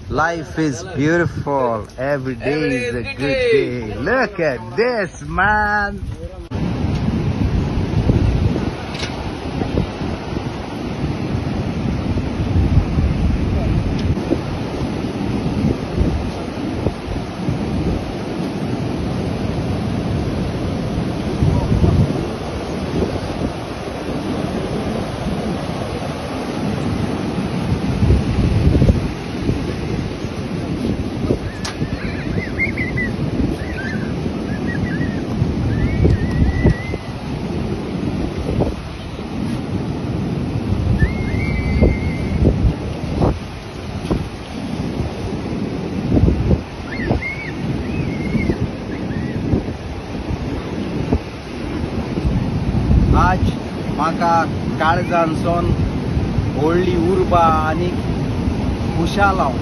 Life is beautiful. Every day is a good day. Look at this, man. आज म्हाका काळजांतसून व्हडली उर्बा आनी खुशाल हांव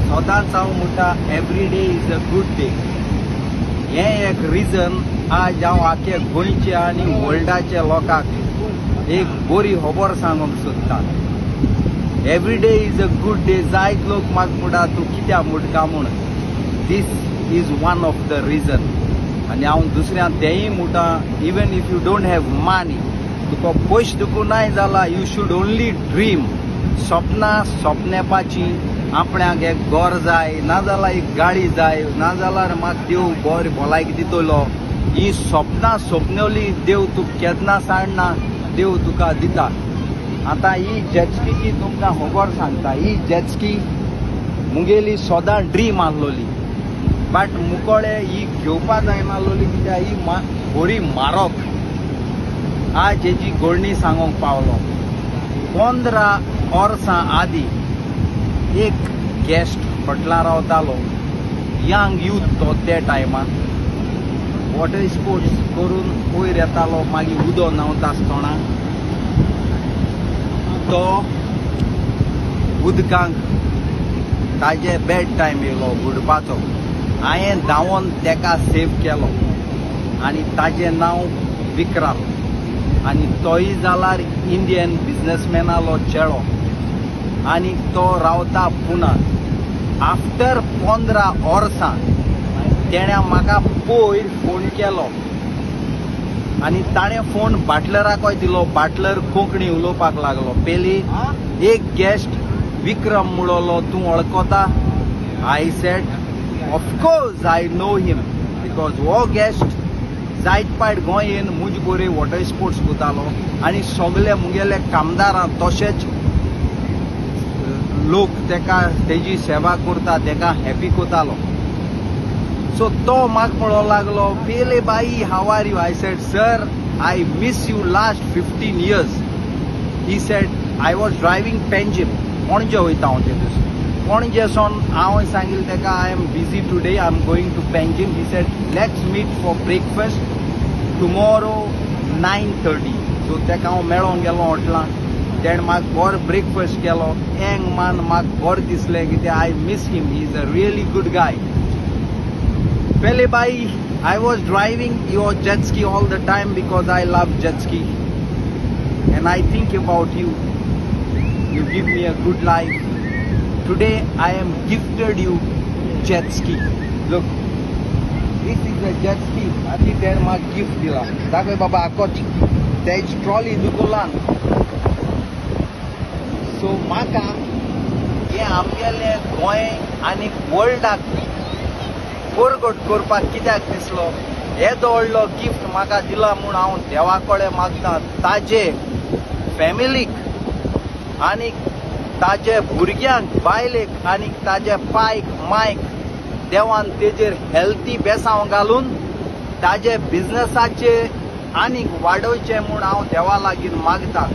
सदांच हांव म्हणटा every day is a good day. हें एक रिजन आज हांव आख्या गोंयच्या आनी वर्ल्डाच्या लोकांक एक बरी खबर सांगूंक सोदता. Every day is a good day. जायत लोक म्हाका म्हणटा तूं कित्याक म्हणटा म्हूण. This is one of the reason. आनी हांव दुसऱ्यांक तेंय म्हणटा even if you don't have money, तुका पयशे तुका नाय जाला, यू शूड ओन्ली ड्रीम. सपनां सोपनेपाची. आपण्याक एक घर जाय, नाजाल्यार एक गाडी जाय, नाजाल्यार म्हाका देव बरी भलायकी दितलो. ही सपनां सोपनवली देव तुका केन्ना सांडना, देव तुका दिता. आतां ही जेटस्कीची तुमकां खबर सांगता. ही जेटस्की मुगेली सदां ड्रीम आसलोली, बट मुकोळे ही घेवपा जायनासलोली कित्याक ही बरी म्हारग. आज हेजी घडणी सांगूंक पावलो. 15 वर्सां आदीं एक गेस्ट हॉटेलां रावतालो, यंग यूथ तो त्या टायमार. वॉटर स्पोर्ट्स करून वयर येतालो, मागीर उदो न्हांवता आसतना तो उदकांक ताजे बेड टायम येयलो बुडपाचो. हांवें धांवून तेका सेव केलो आनी ताजें नांव विक्रांत. आनी तोय जाल्यार इंडियन बिझनेसमॅनालो चेडो आनी तो रावता पुण्याक. आफ्टर 15 वर्सां तेणें म्हाका पयर फोन केलो आनी ताणें फोन बाटलराकोय दिलो. बाटलर कोंकणी उलोवपाक लागलो. पयलीं एक गेस्ट विक्रम म्हणलो, तूं वळखता? I said of course I know him, because हो गेस्ट जायत पायट गोंयेन मुज बरे वॉटर स्पोर्ट्स कोतालो आनी सगळे मुगेले कामदारां तशेंच लोक तेका तेजी सेवा करता, तेका हॅपी कोतालो. सो तो म्हाका म्हणूंक लागलो, पेले बाई how are you? I said sir I miss you last 15 years. He said I was driving Panjim. पणजे वयता हांव ते दीस. पणजेसून हांवें सांगिल्लें तेका I am busy today, I am going to Panjim. He said let's meet for breakfast tomorrow 9:30. So तेका हांव मेळोंक गेलो हॉटेलांत. तेणें म्हाका बरो ब्रेकफास्ट केलो. एंग मान म्हाका बरें दिसलें कित्याक I miss him. He is a really good guy. पहले बाई I was driving your jet ski all the time because I love jet ski and I think about you. You give me a good life. Today I am gifted you jet ski. Look, this is a jet ski. Ati der ma gift dila. Dagoy baba akoch. Tej trolley dukulan. So maka ye amgele goy आणि वर्ल्डाक परगट करपाक कित्याक दिसलो. येदो व्हडलो gift म्हाका दिला म्हूण हांव देवा कडेन मागता. ताजे फॅमिलीक आनी ताजे भुरग्यांक, बायलेक आनी ताजे पायक मायक देवान तेजेर हेल्थी बेसांव घालून ताजे बिझनसाचे आनीक वाडोवचे म्हूण हांव देवा लागीं मागता.